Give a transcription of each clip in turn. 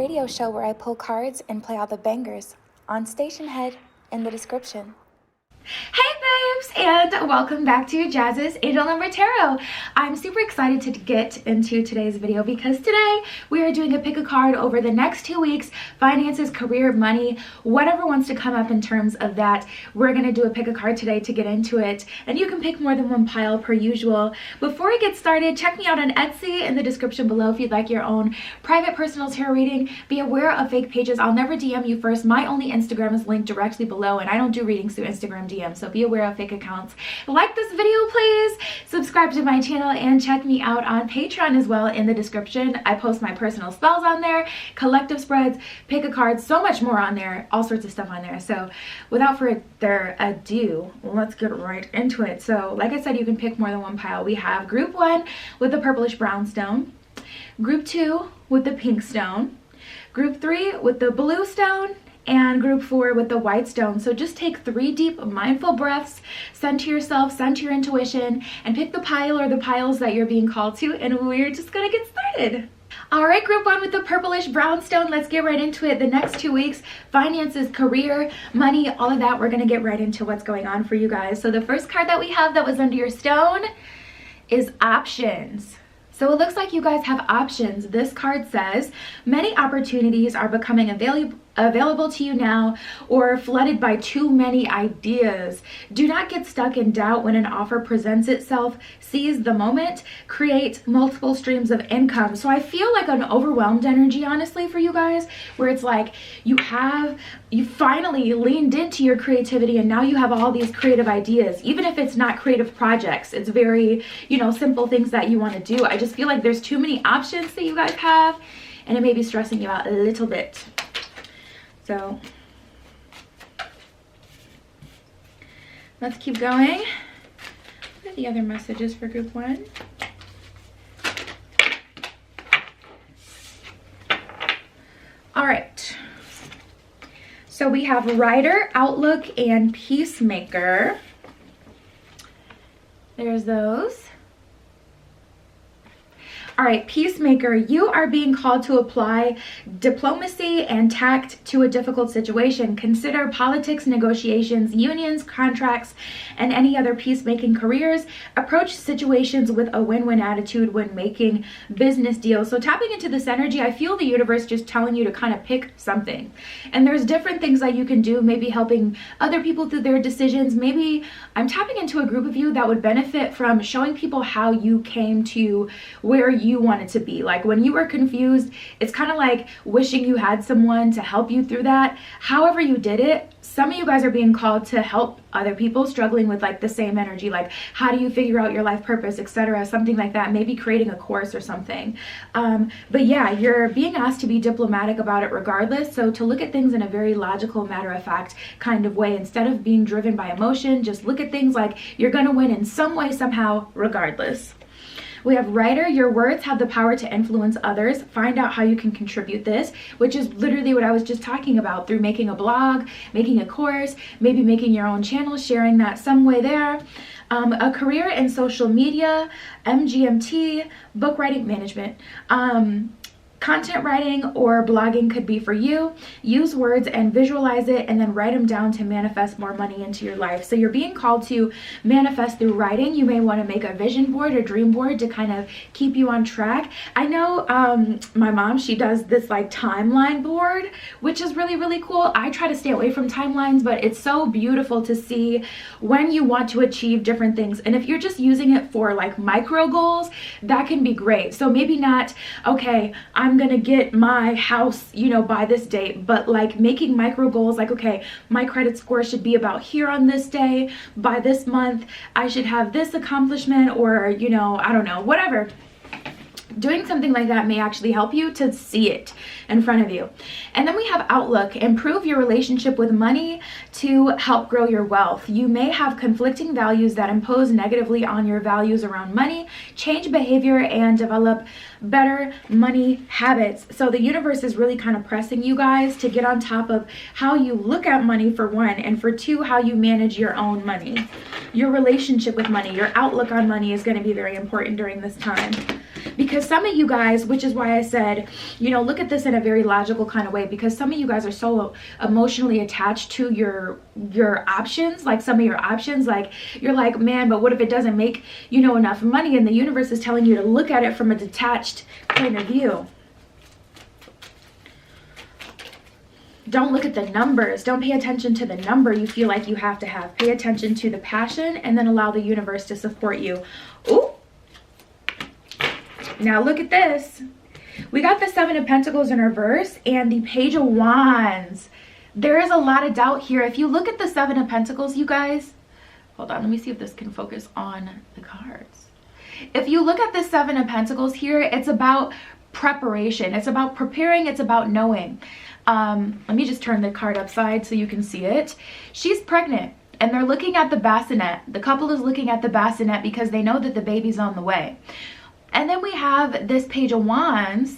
radio show where I pull cards and play all the bangers on Station Head in the description. Hey babes, and welcome back to Jazz's Angel Number Tarot. I'm super excited to get into today's video because today we are doing a pick a card over the next 2 weeks, finances, career, money, whatever wants to come up in terms of that. We're going to do a pick a card today to get into it, and you can pick more than one pile per usual. Before we get started, check me out on Etsy in the description below if you'd like your own private personal tarot reading. Be aware of fake pages. I'll never DM you first. My only Instagram is linked directly below, and I don't do readings through Instagram DM, so be aware of fake accounts. Like this video, please. Subscribe to my channel and check me out on Patreon as well in the description. I post my personal spells on there, collective spreads, pick a card, so much more on there, all sorts of stuff on there. So without further ado, let's get right into it. So like I said, you can pick more than one pile. We have group 1 with the purplish brown stone, group 2 with the pink stone, group 3 with the blue stone, and group 4 with the white stone. So just take 3 deep mindful breaths, center yourself, center your intuition, and pick the pile or the piles that you're being called to, and we're just gonna get started. All right, group 1 with the purplish brown stone, let's get right into it. The next 2 weeks, finances, career, money, all of that, we're gonna get right into what's going on for you guys. So the first card that we have that was under your stone is options. So it looks like you guys have options. This card says, many opportunities are becoming available to you now, or flooded by too many ideas. Do not get stuck in doubt when an offer presents itself. Seize the moment, create multiple streams of income. So I feel like an overwhelmed energy, honestly, for you guys, where it's like you finally leaned into your creativity, and now you have all these creative ideas. Even if it's not creative projects, it's very, simple things that you want to do. I just feel like there's too many options that you guys have, and it may be stressing you out a little bit. So let's keep going. What are the other messages for group 1? All right. So we have Rider, Outlook, and Peacemaker. There's those. All right, Peacemaker, you are being called to apply diplomacy and tact to a difficult situation. Consider politics, negotiations, unions, contracts, and any other peacemaking careers. Approach situations with a win-win attitude when making business deals. So tapping into this energy, I feel the universe just telling you to kind of pick something. And there's different things that you can do, maybe helping other people through their decisions. Maybe I'm tapping into a group of you that would benefit from showing people how you came to where you wanted to be. Like when you were confused, it's kind of like wishing you had someone to help you through that. However you did it, some of you guys are being called to help other people struggling with like the same energy, like how do you figure out your life purpose, etc., something like that, maybe creating a course or something. But yeah, you're being asked to be diplomatic about it regardless, so to look at things in a very logical, matter-of-fact kind of way instead of being driven by emotion. Just look at things like you're gonna win in some way, somehow, regardless. We have Writer, your words have the power to influence others. Find out how you can contribute this, which is literally what I was just talking about, through making a blog, making a course, maybe making your own channel, sharing that some way there. A career in social media, MGMT, book writing management. Content writing or blogging could be for you. Use words and visualize it, and then write them down to manifest more money into your life. So you're being called to manifest through writing. You may want to make a vision board or dream board to kind of keep you on track. I know my mom, she does this like timeline board, which is really, really cool. I try to stay away from timelines, but it's so beautiful to see when you want to achieve different things. And if you're just using it for like micro goals, that can be great. So maybe not, okay, I'm gonna get my house, by this date, but like making micro goals, like, okay, my credit score should be about here on this day. By this month, I should have this accomplishment, or, I don't know, whatever. Doing something like that may actually help you to see it in front of you. And then we have Outlook. Improve your relationship with money to help grow your wealth. You may have conflicting values that impose negatively on your values around money. Change behavior and develop better money habits. So the universe is really kind of pressing you guys to get on top of how you look at money, for one, and for two, how you manage your own money. Your relationship with money, your outlook on money is going to be very important during this time. because some of you guys, which is why I said, you know, look at this in a very logical kind of way, because some of you guys are so emotionally attached to your options, like some of your options, like you're like, man, but what if it doesn't make, you know, enough money? And the universe is telling you to look at it from a detached point of view. Don't look at the numbers. Don't pay attention to the number you feel like you have to have. Pay attention to the passion, and then allow the universe to support you. Ooh. Now look at this. We got the Seven of Pentacles in reverse and the Page of Wands. There is a lot of doubt here. If you look at the Seven of Pentacles, you guys, hold on, let me see if this can focus on the cards. If you look at the Seven of Pentacles here, it's about preparation. It's about preparing. It's about knowing. Let me just turn the card upside so you can see it. She's pregnant and they're looking at the bassinet. The couple is looking at the bassinet because they know that the baby's on the way. And then we have this Page of Wands,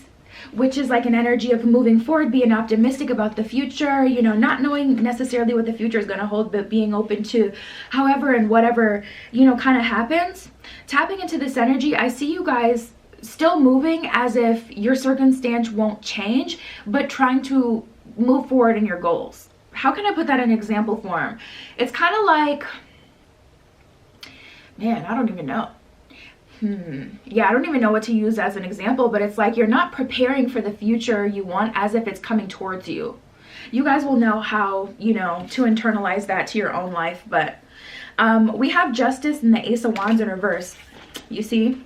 which is like an energy of moving forward, being optimistic about the future, you know, not knowing necessarily what the future is going to hold, but being open to however and whatever, you know, kind of happens. Tapping into this energy, I see you guys still moving as if your circumstance won't change, but trying to move forward in your goals. How can I put that in example form? It's kind of like, man, I don't even know. Yeah, I don't even know what to use as an example, but it's like you're not preparing for the future you want as if it's coming towards you. You guys will know how, you know, to internalize that to your own life. But we have Justice and the Ace of Wands in reverse. You see?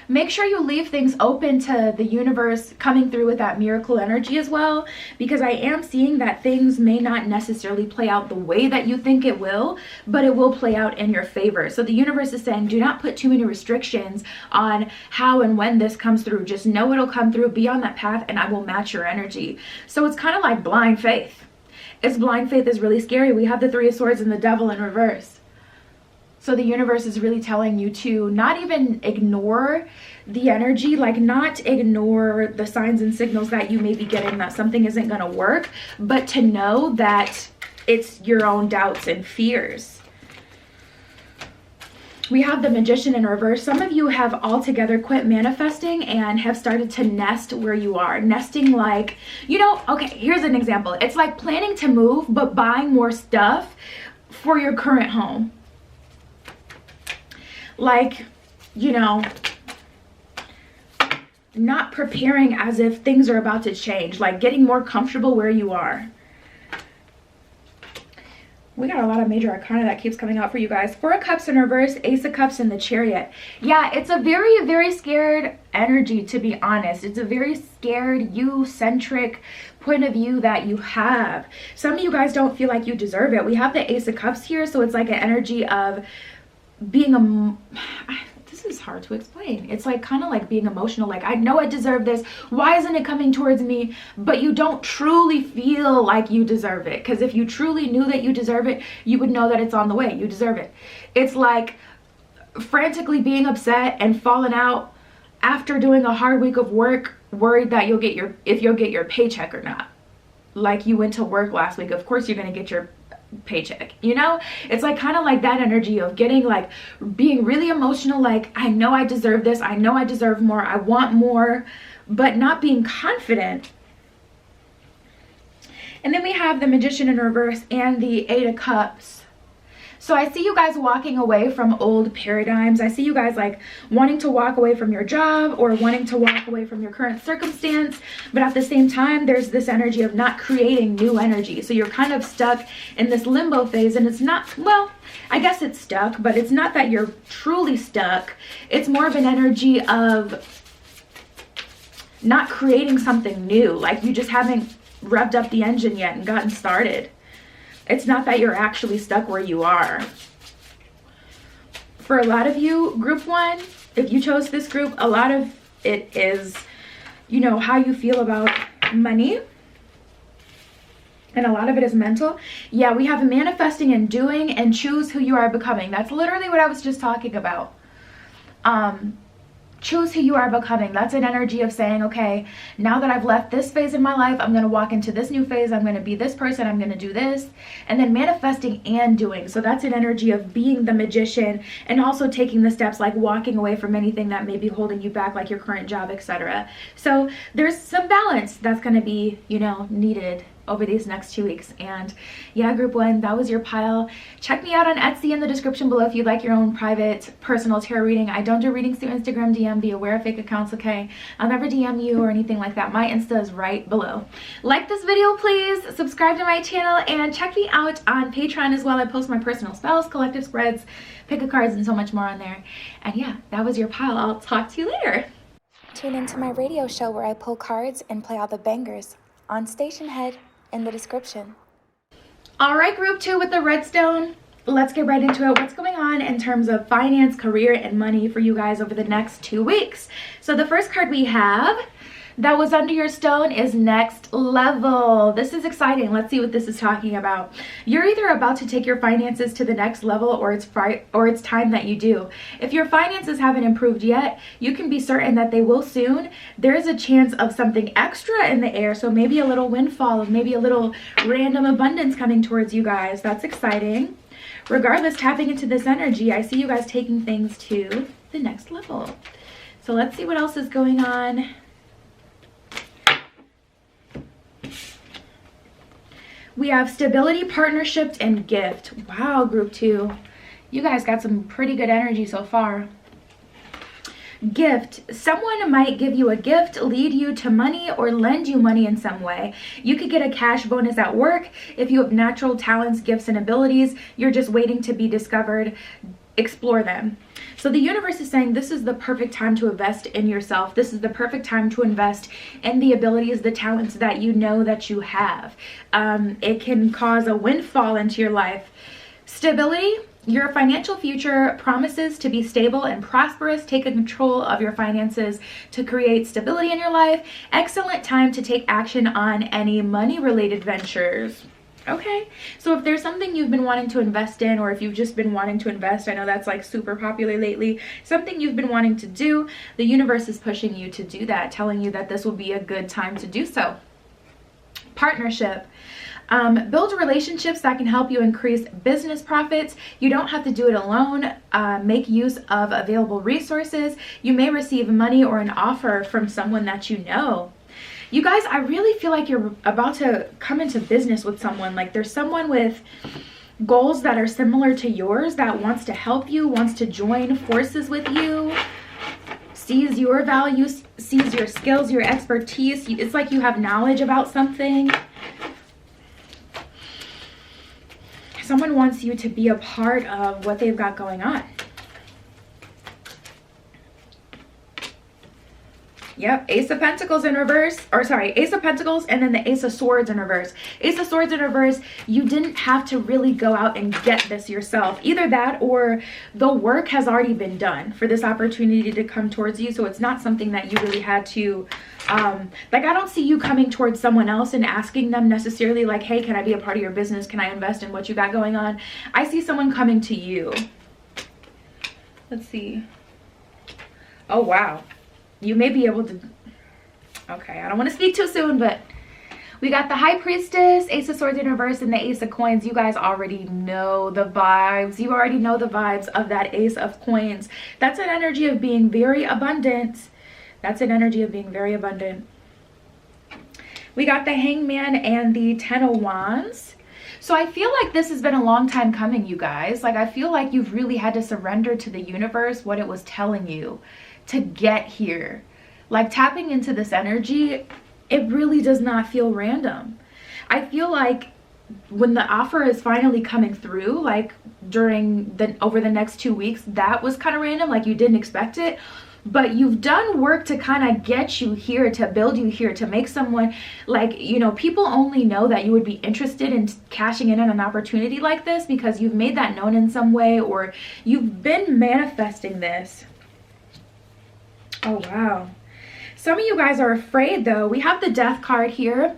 Make sure you leave things open to the universe coming through with that miracle energy as well, because I am seeing that things may not necessarily play out the way that you think it will, but it will play out in your favor. So the universe is saying, do not put too many restrictions on how and when this comes through. Just know it'll come through, be on that path, and I will match your energy. So it's kind of like blind faith. It's blind faith is really scary. We have the Three of Swords and the Devil in reverse. So the universe is really telling you to not even ignore the energy, like not ignore the signs and signals that you may be getting that something isn't going to work, but to know that it's your own doubts and fears. We have the Magician in reverse. Some of you have altogether quit manifesting and have started to nest where you are. Nesting like, you know, okay, here's an example. It's like planning to move, but buying more stuff for your current home. Like, you know, not preparing as if things are about to change, like getting more comfortable where you are. We got a lot of major arcana that keeps coming out for you guys. Four of Cups in reverse, Ace of Cups in the Chariot. Yeah, it's a very, very scared energy, to be honest. It's a very scared, you-centric point of view that you have. Some of you guys don't feel like you deserve it. We have the Ace of Cups here, so it's like an energy of being this is hard to explain. It's like kind of like being emotional, like I know I deserve this, why isn't it coming towards me? But you don't truly feel like you deserve it, because if you truly knew that you deserve it, you would know that it's on the way. You deserve it. It's like frantically being upset and falling out after doing a hard week of work, worried that you'll get your paycheck or not. Like you went to work last week, of course you're going to get your paycheck, you know? It's like kind of like that energy of getting like being really emotional, like I know I deserve this, I know I deserve more, I want more, but not being confident. And then we have the Magician in reverse and the Eight of Cups. So I see you guys walking away from old paradigms. I see you guys like wanting to walk away from your job or wanting to walk away from your current circumstance. But at the same time, there's this energy of not creating new energy. So you're kind of stuck in this limbo phase, and it's not, well, I guess it's stuck, but it's not that you're truly stuck. It's more of an energy of not creating something new. Like you just haven't revved up the engine yet and gotten started. It's not that you're actually stuck where you are. For a lot of you, group one, if you chose this group, a lot of it is, you know, how you feel about money. And a lot of it is mental. Yeah, we have manifesting and doing and choose who you are becoming. That's literally what I was just talking about. choose who you are becoming. That's an energy of saying, okay, now that I've left this phase in my life, I'm going to walk into this new phase. I'm going to be this person. I'm going to do this. And then manifesting and doing. So that's an energy of being the magician and also taking the steps, like walking away from anything that may be holding you back, like your current job, etc. So there's some balance that's going to be, you know, needed over these next 2 weeks. And yeah, group 1, that was your pile. Check me out on Etsy in the description below if you'd like your own private personal tarot reading. I don't do readings through Instagram DM. Be aware of fake accounts, okay? I'll never DM you or anything like that. My Insta is right below. Like this video, please. Subscribe to my channel and check me out on Patreon as well. I post my personal spells, collective spreads, pick a cards, and so much more on there. And yeah, that was your pile. I'll talk to you later. Tune into my radio show where I pull cards and play all the bangers on Station Head in the description. All right, group 2 with the redstone. Let's get right into it. What's going on in terms of finance, career, and money for you guys over the next 2 weeks? So the first card we have that was under your stone is next level. This is exciting. Let's see what this is talking about. You're either about to take your finances to the next level or it's time that you do. If your finances haven't improved yet, you can be certain that they will soon. There's a chance of something extra in the air. So maybe a little windfall, maybe a little random abundance coming towards you guys. That's exciting. Regardless, tapping into this energy, I see you guys taking things to the next level. So let's see what else is going on. We have stability, partnerships, and gift. Wow, group 2. You guys got some pretty good energy so far. Gift. Someone might give you a gift, lead you to money, or lend you money in some way. You could get a cash bonus at work. If you have natural talents, gifts, and abilities, you're just waiting to be discovered. Explore them. So the universe is saying this is the perfect time to invest in yourself. This is the perfect time to invest in the abilities, the talents that you know that you have. It can cause a windfall into your life. Stability. Your financial future promises to be stable and prosperous. Take control of your finances to create stability in your life. Excellent time to take action on any money-related ventures. Okay, so if there's something you've been wanting to invest in, or if you've just been wanting to invest, I know that's like super popular lately, something you've been wanting to do, the universe is pushing you to do that, telling you that this will be a good time to do so. Partnership. Build relationships that can help you increase business profits. You don't have to do it alone. Make use of available resources. You may receive money or an offer from someone that you know. You guys, I really feel like you're about to come into business with someone. Like there's someone with goals that are similar to yours that wants to help you, wants to join forces with you, sees your values, sees your skills, your expertise. It's like you have knowledge about something. Someone wants you to be a part of what they've got going on. Yep, Ace of Pentacles in reverse, or sorry, Ace of Pentacles and then the Ace of Swords in reverse. Ace of Swords in reverse, you didn't have to really go out and get this yourself. Either that or the work has already been done for this opportunity to come towards you. So it's not something that you really had to, like I don't see you coming towards someone else and asking them necessarily like, hey, can I be a part of your business? Can I invest in what you got going on? I see someone coming to you. Let's see. Oh, wow. You may be able to, okay, I don't want to speak too soon, but we got the High Priestess, Ace of Swords in reverse, and the Ace of Coins. You guys already know the vibes. You already know the vibes of that Ace of Coins. That's an energy of being very abundant. That's an energy of being very abundant. We got the Hangman and the Ten of Wands. So I feel like this has been a long time coming, you guys. Like I feel like you've really had to surrender to the universe what it was telling you to get here. Like tapping into this energy, it really does not feel random. I feel like when the offer is finally coming through, like over the next 2 weeks, that was kind of random, like you didn't expect it, but you've done work to kind of get you here, to build you here, to make someone, like, you know, people only know that you would be interested in cashing in on an opportunity like this because you've made that known in some way, or you've been manifesting this. Oh, wow. Some of you guys are afraid, though. We have the Death card here.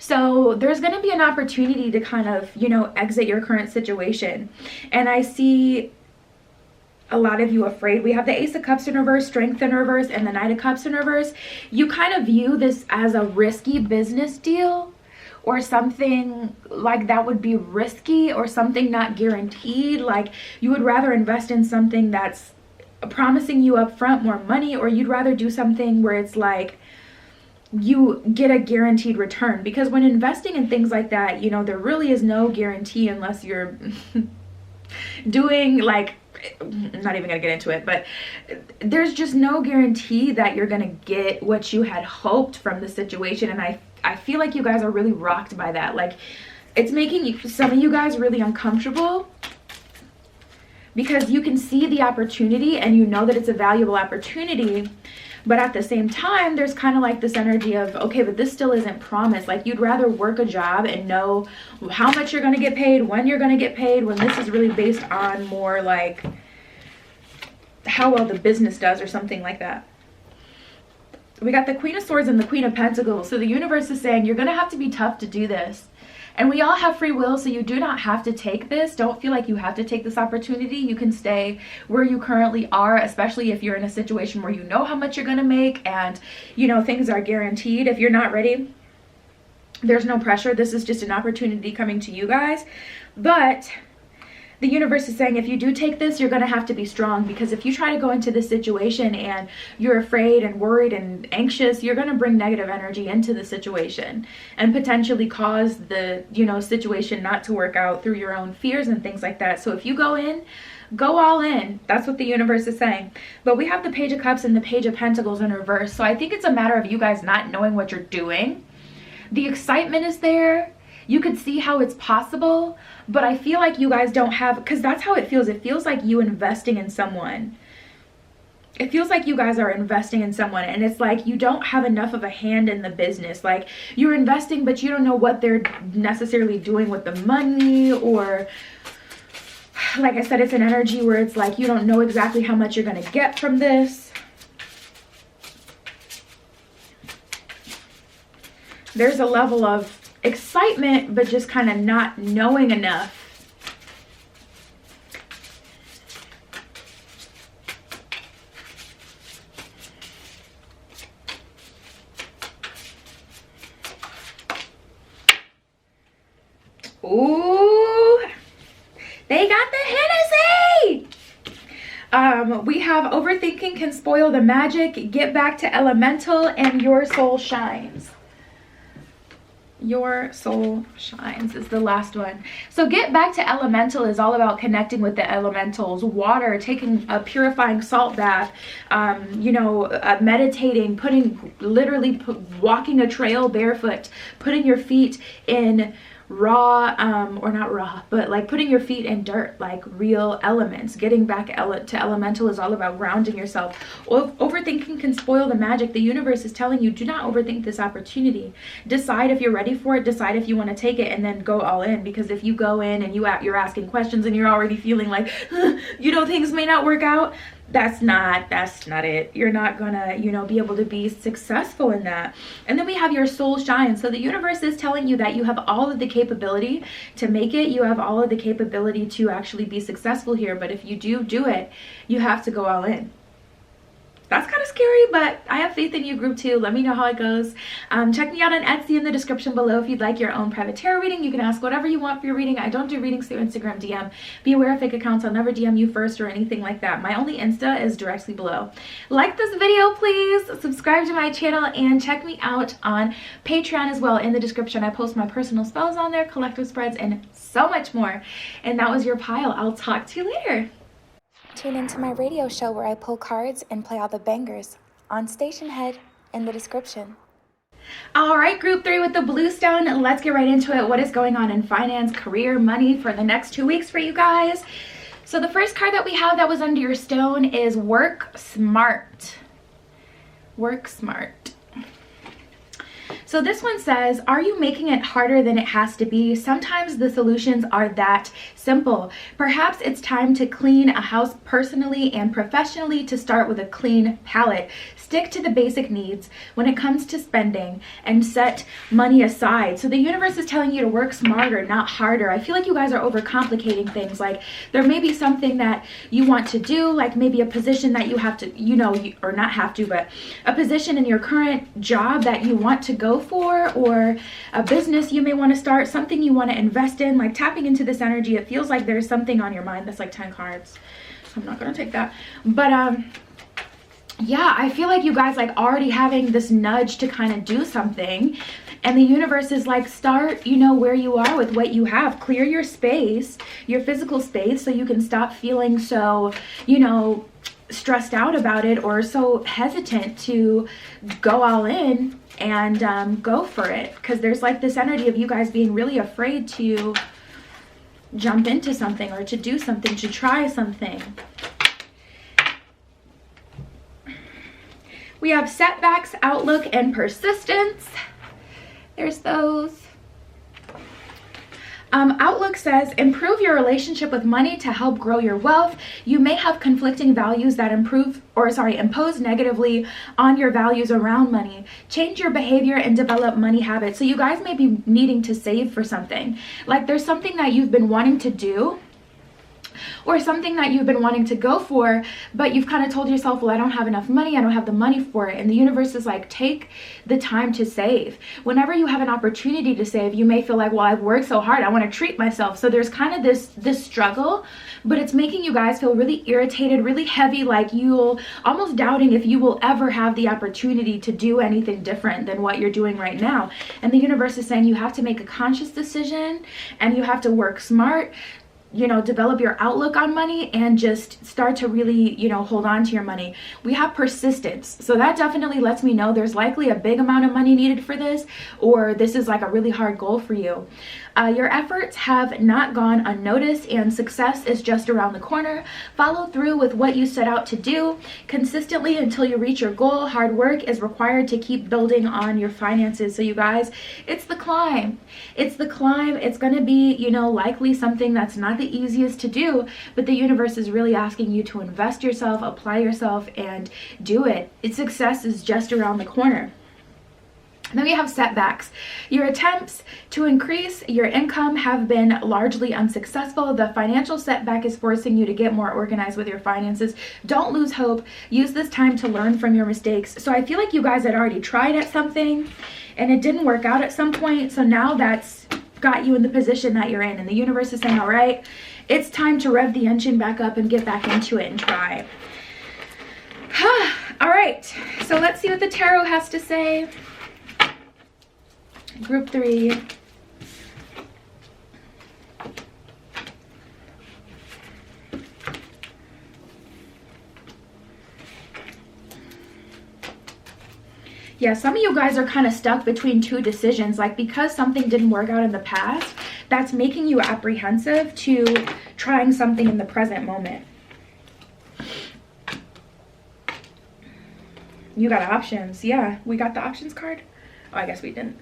So there's going to be an opportunity to kind of, you know, exit your current situation. And I see a lot of you afraid. We have the Ace of Cups in reverse, Strength in reverse, and the Knight of Cups in reverse. You kind of view this as a risky business deal, or something like that would be risky, or something not guaranteed. Like you would rather invest in something that's promising you up front more money, or you'd rather do something where it's like you get a guaranteed return. Because when investing in things like that, you know, there really is no guarantee unless you're doing like, I'm not even gonna get into it, but there's just no guarantee that you're gonna get what you had hoped from the situation. And I feel like you guys are really rocked by that. Like it's making some of you guys really uncomfortable, because you can see the opportunity and you know that it's a valuable opportunity, but at the same time there's kind of like this energy of, okay, but this still isn't promised. Like you'd rather work a job and know how much you're going to get paid, when you're going to get paid, when this is really based on more like how well the business does or something like that. We got the Queen of Swords and the Queen of Pentacles. So the universe is saying you're going to have to be tough to do this. And we all have free will, so you do not have to take this. Don't feel like you have to take this opportunity. You can stay where you currently are, especially if you're in a situation where you know how much you're going to make and, you know, things are guaranteed. If you're not ready, there's no pressure. This is just an opportunity coming to you guys. But the universe is saying if you do take this, you're going to have to be strong, because if you try to go into this situation and you're afraid and worried and anxious, you're going to bring negative energy into the situation and potentially cause the, you know, situation not to work out through your own fears and things like that. So if you go in, go all in. That's what the universe is saying. But we have the Page of Cups and the Page of Pentacles in reverse. So I think it's a matter of you guys not knowing what you're doing. The excitement is there. You could see how it's possible, but I feel like you guys don't have, because that's how it feels. It feels like you investing in someone. It feels like you guys are investing in someone, and it's like you don't have enough of a hand in the business. Like you're investing, but you don't know what they're necessarily doing with the money, or like I said, it's an energy where it's like you don't know exactly how much you're going to get from this. There's a level of excitement, but just kind of not knowing enough. Ooh, they got the Hennessy. We have overthinking can spoil the magic, get back to elemental, and your soul shines. Your soul shines is the last one. So get back to elemental is all about connecting with the elementals. Water, taking a purifying salt bath, you know, meditating, literally walking a trail barefoot, putting your feet in raw, or not raw, but like putting your feet in dirt, like real elements. Getting back to elemental is all about grounding yourself. Overthinking can spoil the magic. The universe is telling you, do not overthink this opportunity. Decide if you're ready for it. Decide if you want to take it, and then go all in. Because if you go in and you're asking questions and you're already feeling like, you know, things may not work out, that's not it. You're not gonna, you know, be able to be successful in that. And then we have your soul shine. So the universe is telling you that you have all of the capability to make it. You have all of the capability to actually be successful here. But if you do it, you have to go all in. That's kind of scary, but I have faith in you, group 2. Let me know how it goes. Check me out on Etsy in the description below if you'd like your own private tarot reading. You can ask whatever you want for your reading. I don't do readings through Instagram DM. Be aware of fake accounts. I'll never DM you first or anything like that. My only Insta is directly below. Like this video, please. Subscribe to my channel and check me out on Patreon as well. In the description, I post my personal spells on there, collective spreads, and so much more. And that was your pile. I'll talk to you later. Tune into my radio show where I pull cards and play all the bangers on Station Head in the description. All right, group 3 with the blue stone. Let's get right into it. What is going on in finance, career, money for the next 2 weeks for you guys? So the first card that we have that was under your stone is Work Smart. Work Smart. So this one says, are you making it harder than it has to be? Sometimes the solutions are that simple. Perhaps it's time to clean a house personally and professionally, to start with a clean palette. Stick to the basic needs when it comes to spending and set money aside. So the universe is telling you to work smarter, not harder. I feel like you guys are overcomplicating things. Like there may be something that you want to do, like maybe a position that you have to, you know, or not have to, but a position in your current job that you want to go for, or a business you may want to start, something you want to invest in. Like tapping into this energy, it feels like there's something on your mind. That's like 10 cards. So I'm not going to take that. But yeah, I feel like you guys like already having this nudge to kind of do something, and the universe is like, start, you know, where you are with what you have. Clear your space, your physical space, so you can stop feeling so, you know, stressed out about it, or so hesitant to go all in and go for it. Because there's like this energy of you guys being really afraid to jump into something, or to do something, to try something. We have setbacks, outlook, and persistence. There's those. Outlook says, improve your relationship with money to help grow your wealth. You may have conflicting values that impose negatively on your values around money. Change your behavior and develop money habits. So you guys may be needing to save for something. Like there's something that you've been wanting to do, or something that you've been wanting to go for, but you've kind of told yourself, well, I don't have enough money, I don't have the money for it. And the universe is like, take the time to save. Whenever you have an opportunity to save, you may feel like, well, I've worked so hard, I want to treat myself. So there's kind of this struggle, but it's making you guys feel really irritated, really heavy, like you'll almost doubting if you will ever have the opportunity to do anything different than what you're doing right now. And the universe is saying you have to make a conscious decision, and you have to work smart, you know, develop your outlook on money, and just start to really, you know, hold on to your money. We have persistence. So that definitely lets me know there's likely a big amount of money needed for this, or this is like a really hard goal for you. Your efforts have not gone unnoticed, and success is just around the corner. Follow through with what you set out to do consistently until you reach your goal. Hard work is required to keep building on your finances. So you guys, it's the climb. It's the climb. It's going to be, you know, likely something that's not the easiest to do, but the universe is really asking you to invest yourself, apply yourself, and do it. Its success is just around the corner. Then we have setbacks. Your attempts to increase your income have been largely unsuccessful. The financial setback is forcing you to get more organized with your finances. Don't lose hope. Use this time to learn from your mistakes. So I feel like you guys had already tried at something and it didn't work out at some point. So now that's got you in the position that you're in. And the universe is saying, all right, it's time to rev the engine back up and get back into it and try. All right, so let's see what the tarot has to say. Group 3. Yeah, some of you guys are kind of stuck between two decisions. Like because something didn't work out in the past, that's making you apprehensive to trying something in the present moment. You got options. Yeah, we got the options card. Oh, I guess we didn't.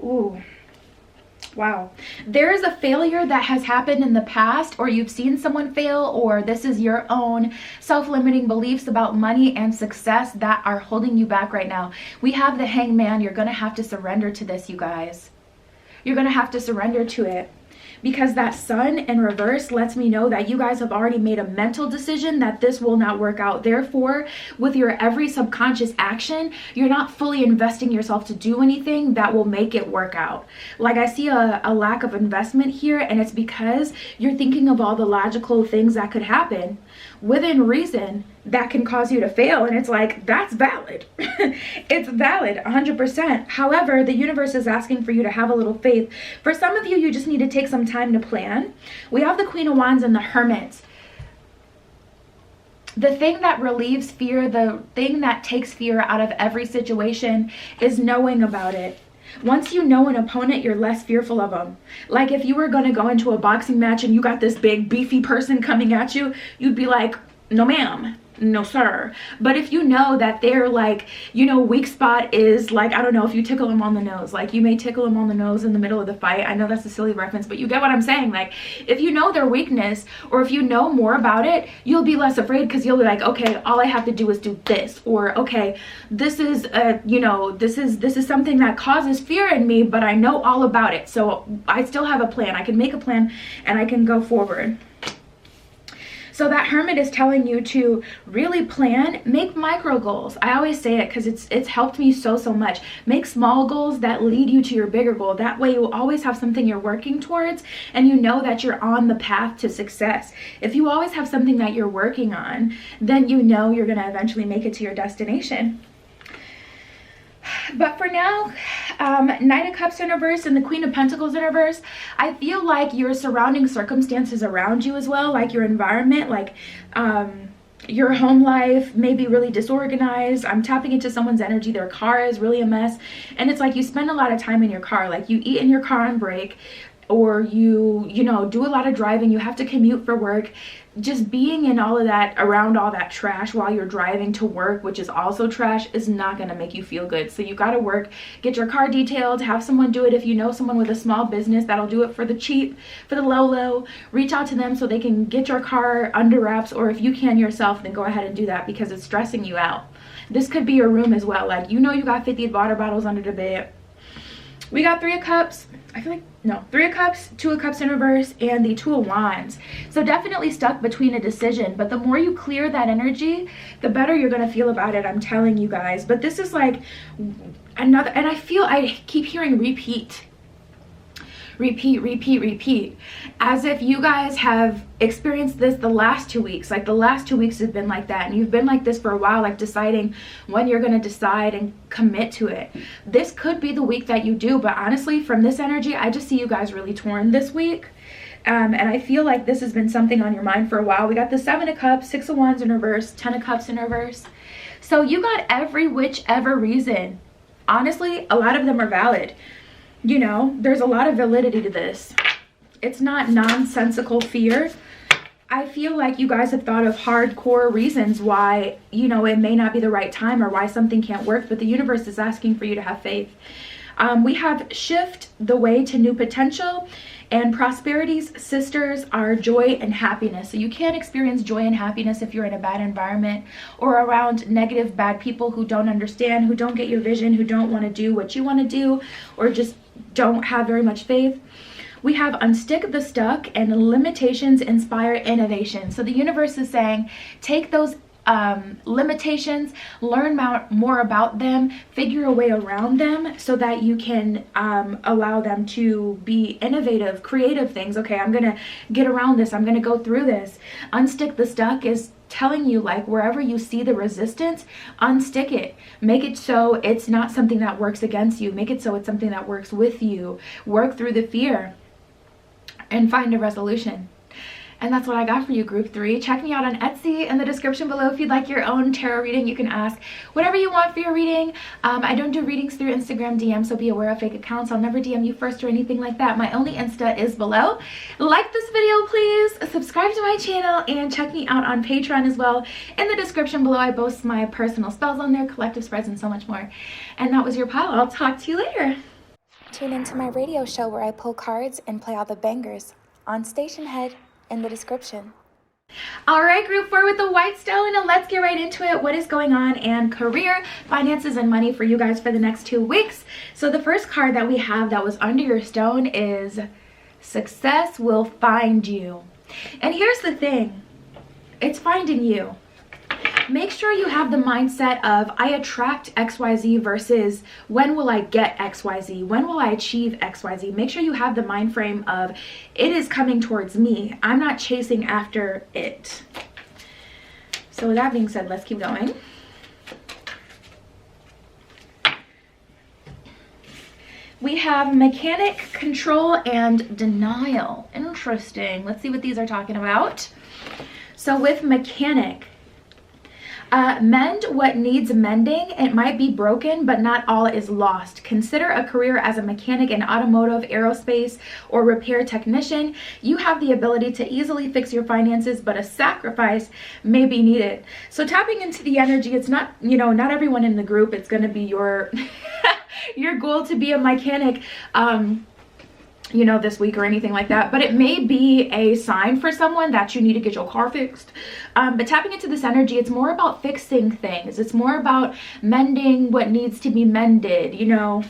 Ooh, wow. There is a failure that has happened in the past, or you've seen someone fail, or this is your own self-limiting beliefs about money and success that are holding you back right now. We have the Hangman. You're going to have to surrender to this, you guys. You're going to have to surrender to it. Because that Sun in reverse lets me know that you guys have already made a mental decision that this will not work out. Therefore, with your every subconscious action, you're not fully investing yourself to do anything that will make it work out. Like I see a lack of investment here, and it's because you're thinking of all the logical things that could happen within reason that can cause you to fail. And it's like, that's valid. It's valid 100%. However, the universe is asking for you to have a little faith. For some of you, you just need to take some time to plan. We have the Queen of Wands and the Hermit. The thing that relieves fear, the thing that takes fear out of every situation is knowing about it. Once you know an opponent, you're less fearful of them. Like if you were going to go into a boxing match and you got this big beefy person coming at you, you'd be like, no ma'am, no sir. But if you know that they're like, you know, weak spot is like, I don't know, if you tickle them on the nose, like you may tickle them on the nose in the middle of the fight. I know that's a silly reference, but you get what I'm saying. Like if you know their weakness, or if you know more about it, you'll be less afraid, because you'll be like, okay, all I have to do is do this, or okay, this is you know, this is something that causes fear in me, but I know all about it, so I still have a plan. I can make a plan and I can go forward. So that Hermit is telling you to really plan, make micro goals. I always say it because it's helped me so much. Make small goals that lead you to your bigger goal. That way you will always have something you're working towards, and you know that you're on the path to success. If you always have something that you're working on, then you know you're going to eventually make it to your destination. But for now, Knight of Cups in reverse and the Queen of Pentacles in reverse, I feel like your surrounding circumstances around you as well, like your environment, like your home life may be really disorganized. I'm tapping into someone's energy. Their car is really a mess. And it's like you spend a lot of time in your car. Like you eat in your car on break, or you know, do a lot of driving. You have to commute for work. Just being in all of that, around all that trash while you're driving to work, which is also trash, is not going to make you feel good. So you got to work, get your car detailed, have someone do it. If you know someone with a small business that'll do it for the cheap, for the low, reach out to them so they can get your car under wraps. Or if you can yourself, then go ahead and do that, because it's stressing you out. This could be your room as well. Like, you know, you got 50 water bottles under the bed. We got 3 of Cups. I feel like, no, 3 of Cups, 2 of Cups in reverse, and the 2 of Wands. So definitely stuck between a decision. But the more you clear that energy, the better you're going to feel about it. I'm telling you guys. But this is like another, and I keep hearing repeat, as if you guys have experienced this the last 2 weeks. Like the last 2 weeks have been like that, and you've been like this for a while, like deciding when you're going to decide and commit to it. This could be the week that you do, but honestly, from this energy, I just see you guys really torn this week. And I feel like this has been something on your mind for a while. We got the 7 of Cups, 6 of Wands in reverse, 10 of Cups in reverse. So you got every whichever reason. Honestly, a lot of them are valid. You know, there's a lot of validity to this. It's not nonsensical fear. I feel like you guys have thought of hardcore reasons why, you know, it may not be the right time, or why something can't work, but the universe is asking for you to have faith. We have shift the way to new potential, and prosperity's sisters are joy and happiness. So you can't experience joy and happiness if you're in a bad environment, or around negative, bad people who don't understand, who don't get your vision, who don't want to do what you want to do, or just don't have very much faith. We have unstick the stuck, and limitations inspire innovation. So the universe is saying, take those limitations, learn more about them, figure a way around them so that you can allow them to be innovative, creative things. Okay, I'm gonna get around this, I'm gonna go through this. Unstick the stuck is telling you, like, wherever you see the resistance, unstick it. Make it so it's not something that works against you. Make it so it's something that works with you. Work through the fear and find a resolution. And that's what I got for you, group 3. Check me out on Etsy in the description below. If you'd like your own tarot reading, you can ask whatever you want for your reading. I don't do readings through Instagram DM, so be aware of fake accounts. I'll never DM you first or anything like that. My only Insta is below. Like this video, please. Subscribe to my channel, and check me out on Patreon as well. In the description below, I post my personal spells on there, collective spreads, and so much more. And that was your pile. I'll talk to you later. Tune into my radio show where I pull cards and play all the bangers on Station Head in the description. All right, group 4 with the white stone, and let's get right into it. What is going on in career, finances, and money for you guys for the next 2 weeks? So the first card that we have that was under your stone is success will find you. And here's the thing, it's finding you. Make sure you have the mindset of I attract XYZ versus when will I get XYZ? When will I achieve XYZ? Make sure you have the mind frame of it is coming towards me. I'm not chasing after it. So with that being said, let's keep going. We have mechanic, control, and denial. Interesting. Let's see what these are talking about. So with mechanic, Mend what needs mending. It might be broken, but not all is lost. Consider a career as a mechanic in automotive, aerospace, or repair technician. You have the ability to easily fix your finances, but a sacrifice may be needed. So tapping into the energy, it's not, you know, not everyone in the group, it's going to be your your goal to be a mechanic, you know, this week or anything like that, but it may be a sign for someone that you need to get your car fixed. But tapping into this energy, it's more about fixing things. It's more about mending what needs to be mended, you know,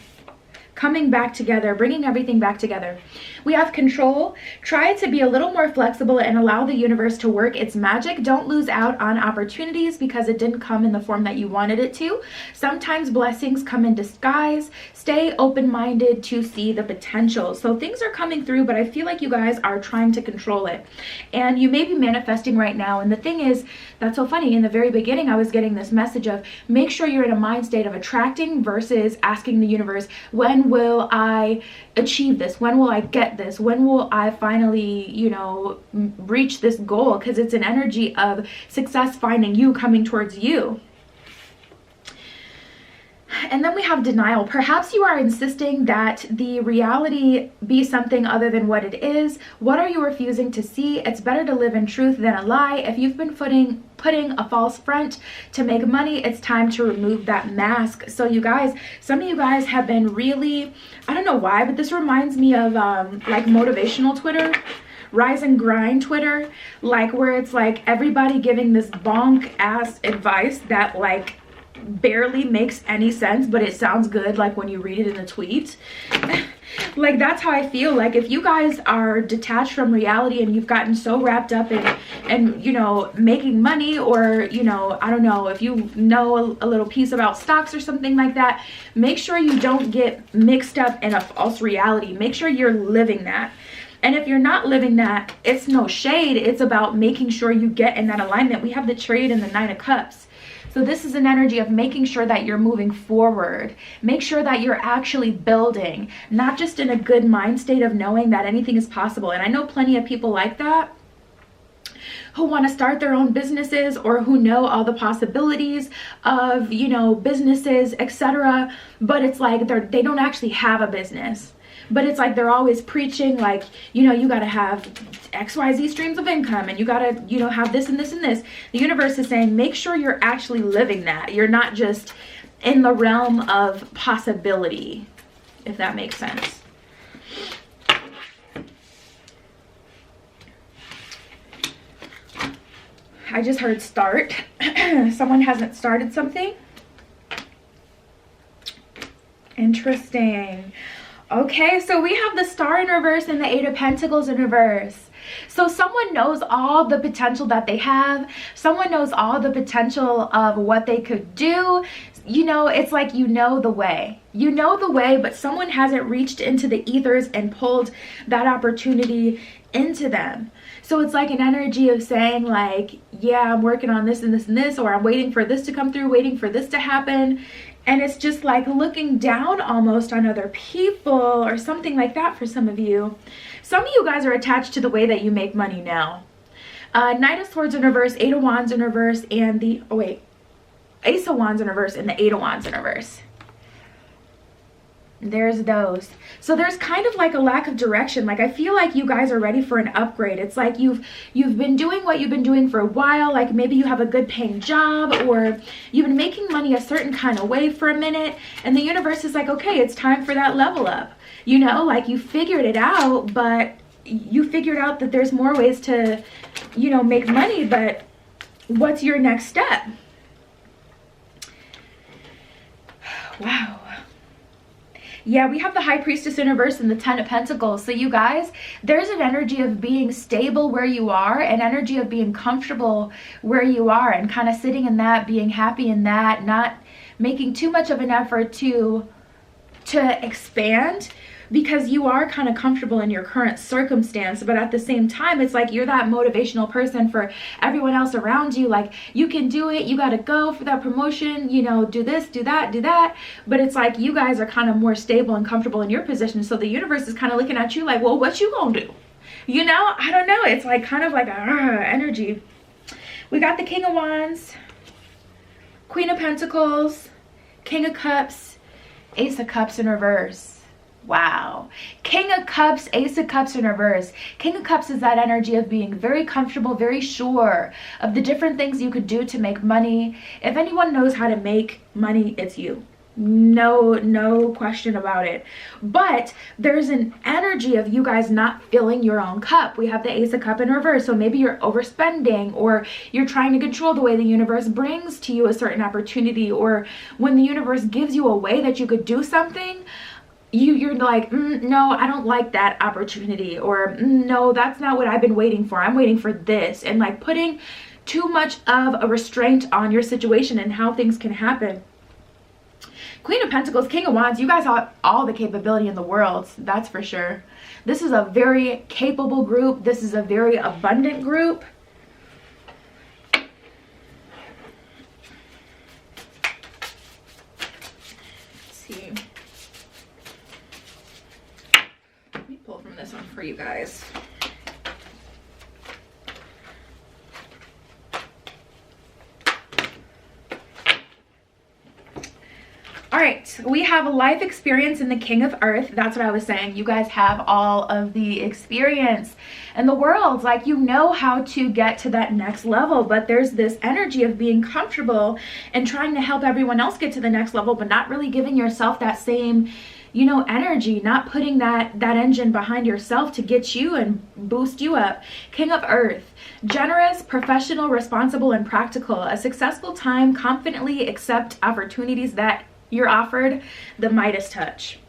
coming back together, bringing everything back together. We have control. Try to be a little more flexible and allow the universe to work its magic. Don't lose out on opportunities because it didn't come in the form that you wanted it to. Sometimes blessings come in disguise. Stay open-minded to see the potential. So things are coming through, but I feel like you guys are trying to control it. And you may be manifesting right now. And the thing is, that's so funny. In the very beginning, I was getting this message of make sure you're in a mind state of attracting versus asking the universe, when will I achieve this? When will I get this? When will I finally, you know, reach this goal? Because it's an energy of success finding you, coming towards you. And then we have denial. Perhaps you are insisting that the reality be something other than what it is. What are you refusing to see? It's better to live in truth than a lie. If you've been putting a false front to make money, it's time to remove that mask. So you guys, some of you guys have been really, I don't know why, but this reminds me of like motivational Twitter, rise and grind Twitter, like where it's like everybody giving this bonk ass advice that like barely makes any sense, but it sounds good like when you read it in a tweet. Like that's how I feel. Like if you guys are detached from reality and you've gotten so wrapped up in you know, making money, or you know, I don't know, if you know a little piece about stocks or something like that, make sure you don't get mixed up in a false reality. Make sure you're living that. And if you're not living that, it's no shade. It's about making sure you get in that alignment. We have the Chariot and the Nine of Cups. So this is an energy of making sure that you're moving forward. Make sure that you're actually building, not just in a good mind state of knowing that anything is possible. And I know plenty of people like that, who want to start their own businesses or who know all the possibilities of, you know, businesses, etc. But it's like they don't actually have a business. But it's like they're always preaching like, you know, you got to have XYZ streams of income and you got to, you know, have this and this and this. The universe is saying, make sure you're actually living that. You're not just in the realm of possibility, if that makes sense. I just heard start. Someone hasn't started something. Interesting. Okay, so we have the Star in reverse and the Eight of Pentacles in reverse. So someone knows all the potential that they have. Someone knows all the potential of what they could do. You know, it's like you know the way. You know the way, but someone hasn't reached into the ethers and pulled that opportunity into them. So it's like an energy of saying like, yeah, I'm working on this and this and this, or I'm waiting for this to come through, waiting for this to happen. And it's just like looking down almost on other people or something like that for some of you. Some of you guys are attached to the way that you make money now. Knight of Swords in reverse, Eight of Wands in reverse, and the, oh wait, Ace of Wands in reverse and the Eight of Wands in reverse. There's those. So there's kind of like a lack of direction. Like I feel like you guys are ready for an upgrade. It's like you've been doing what you've been doing for a while. Like maybe you have a good paying job, or you've been making money a certain kind of way for a minute, and the universe is like, okay, it's time for that level up. You know, like you figured it out, but you figured out that there's more ways to, you know, make money, but what's your next step? Wow. Yeah, we have the High Priestess in reverse and the Ten of Pentacles. So you guys, there's an energy of being stable where you are, an energy of being comfortable where you are and kind of sitting in that, being happy in that, not making too much of an effort to expand, because you are kind of comfortable in your current circumstance. But at the same time, it's like you're that motivational person for everyone else around you. Like, you can do it, you got to go for that promotion, you know, do this, do that, do that. But it's like you guys are kind of more stable and comfortable in your position. So the universe is kind of looking at you like, well, what you gonna do? You know, I don't know. It's like kind of like a energy. We got the King of Wands. Queen of Pentacles, King of Cups, Ace of Cups in reverse. Wow. King of Cups, Ace of Cups in reverse. King of Cups is that energy of being very comfortable, very sure of the different things you could do to make money. If anyone knows how to make money, it's you. No question about it. But there's an energy of you guys not filling your own cup. We have the Ace of Cups in reverse. So maybe you're overspending, or you're trying to control the way the universe brings to you a certain opportunity, or when the universe gives you a way that you could do something, you're like, no, I don't like that opportunity, or no, that's not what I've been waiting for. I'm waiting for this. And like putting too much of a restraint on your situation and how things can happen. Queen of Pentacles, King of Wands, you guys have all the capability in the world, that's for sure. This is a very capable group. This is a very abundant group. Let's see. Let me pull from this one for you guys. All right, we have a life experience in the King of Earth. That's what I was saying. You guys have all of the experience in the world. Like, you know how to get to that next level, but there's this energy of being comfortable and trying to help everyone else get to the next level, but not really giving yourself that same, you know, energy, not putting that engine behind yourself to get you and boost you up. King of Earth, generous, professional, responsible, and practical. A successful time, confidently accept opportunities that you're offered, the Midas touch.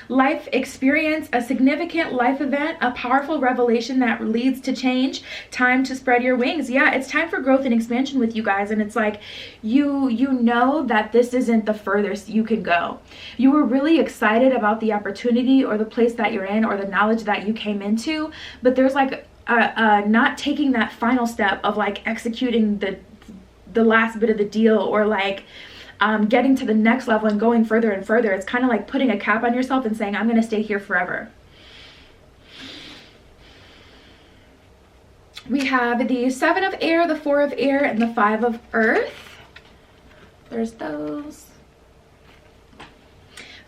Life experience, a significant life event, a powerful revelation that leads to change. Time to spread your wings. Yeah, it's time for growth and expansion with you guys. And it's like, you know that this isn't the furthest you can go. You were really excited about the opportunity or the place that you're in or the knowledge that you came into, but there's like not taking that final step of like executing the last bit of the deal, or like getting to the next level and going further and further. It's kind of like putting a cap on yourself and saying, I'm going to stay here forever. We have the 7 of Air, the 4 of Air, and the 5 of Earth. There's those.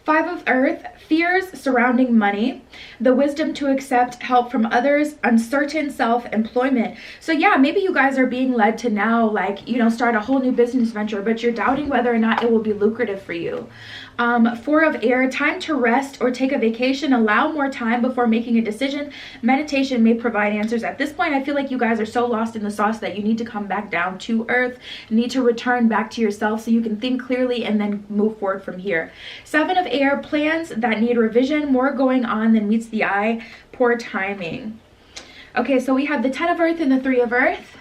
5 of Earth, fears surrounding money, the wisdom to accept help from others, uncertain self-employment. So yeah, maybe you guys are being led to now, like, you know, start a whole new business venture, but you're doubting whether or not it will be lucrative for you. 4 of Air, time to rest or take a vacation. Allow more time before making a decision. Meditation may provide answers. At this point, I feel like you guys are so lost in the sauce that you need to come back down to earth, need to return back to yourself so you can think clearly and then move forward from here. 7 of Air, plans that need revision. More going on than meets the eye. Poor timing. Okay, so we have the 10 of Earth and the 3 of Earth.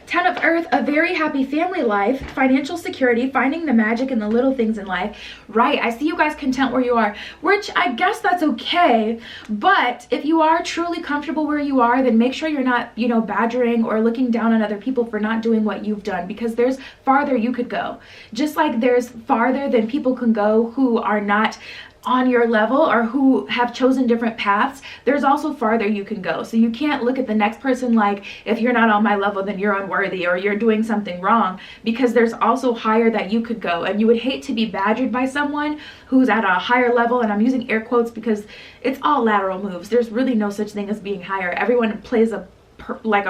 10 of Earth, a very happy family life, financial security, finding the magic in the little things in life. Right, I see you guys content where you are, which I guess that's okay. But if you are truly comfortable where you are, then make sure you're not, you know, badgering or looking down on other people for not doing what you've done, because there's farther you could go. Just like there's farther than people can go who are not on your level or who have chosen different paths, there's also farther you can go. So you can't look at the next person like, if you're not on my level, then you're unworthy or you're doing something wrong, because there's also higher that you could go. And you would hate to be badgered by someone who's at a higher level, and I'm using air quotes because it's all lateral moves. There's really no such thing as being higher. Everyone plays a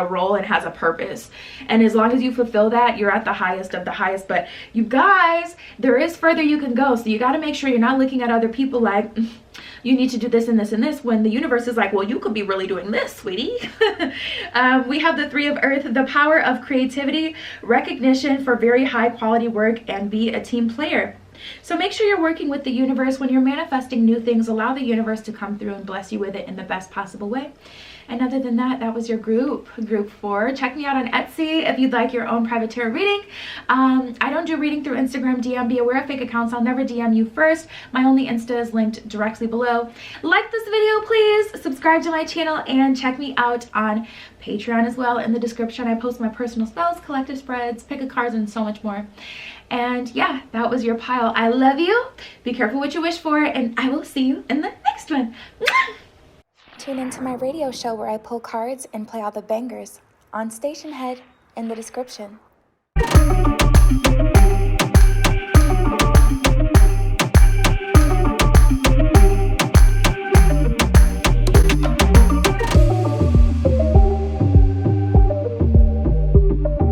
role and has a purpose, and as long as you fulfill that, you're at the highest of the highest. But you guys, there is further you can go, so you got to make sure you're not looking at other people like, you need to do this and this and this, when the universe is like, well, you could be really doing this, sweetie. We have the 3 of Earth, the power of creativity, recognition for very high quality work, and be a team player. So make sure you're working with the universe. When you're manifesting new things, allow the universe to come through and bless you with it in the best possible way. And other than that, that was your group 4. Check me out on Etsy if you'd like your own private tarot reading. I don't do reading through Instagram DM. Be aware of fake accounts. I'll never DM you first. My only Insta is linked directly below. Like this video, please. Subscribe to my channel and check me out on Patreon as well. In the description, I post my personal spells, collective spreads, pick a cards, and so much more. And yeah, that was your pile. I love you. Be careful what you wish for, and I will see you in the next one. Tune into my radio show where I pull cards and play all the bangers on Station Head in the description.